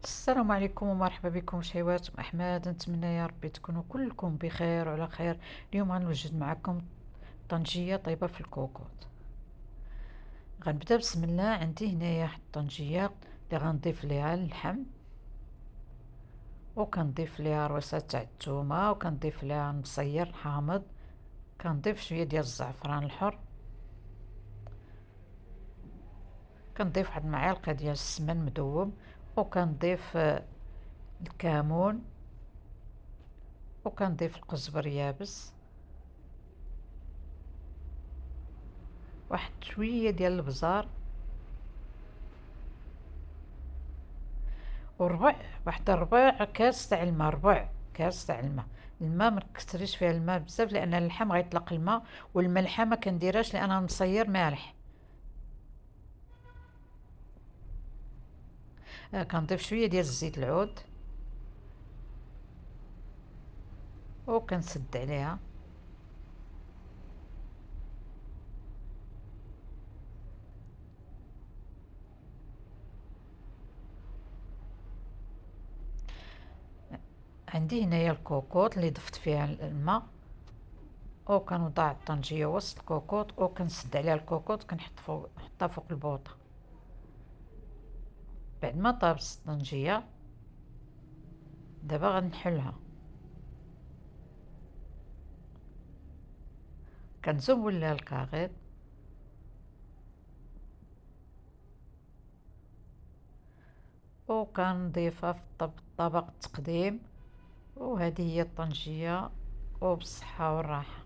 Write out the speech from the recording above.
السلام عليكم ومرحبا بكم شهوات أحمد، نتمنى يا ربي تكونوا كلكم بخير وعلى خير. اليوم غنوجد معكم طنجية طيبة في الكوكوط. غنبدا بسم الله. عندي هنايا واحد الطنجية اللي غنضيف ليها اللحم، وكنضيف ليها رويصات تاع الثومة، وكنضيف ليها المصير حامض، كنضيف شوية ديال الزعفران الحر، كنضيف واحد المعلقة ديال السمن مذوب، وكنضيف الكمون، وكنضيف القزبر يابس، واحد شويه ديال البزار، وربع واحد ربع كاس تاع الماء، ربع كاس تاع الماء. الماء ما نكثريش فيها الماء بزاف لان اللحم غيطلق الماء، والملحه ما كنديرهاش لان نصير مالح. كنضيف شويه ديال الزيت العود، وكنسد عليها. عندي هنايا الكوكوط اللي ضفت فيها الماء، وكنوضع الطنجيه وسط الكوكوط، وكنسد عليها الكوكوط، نحطها فوق البوطه. بعد ما طابت الطنجيه دابا غنحلها. كنزول لها الكاغيط، وكنضيفها في طبق التقديم. وهذه هي الطنجية، وبالصحة والراحة.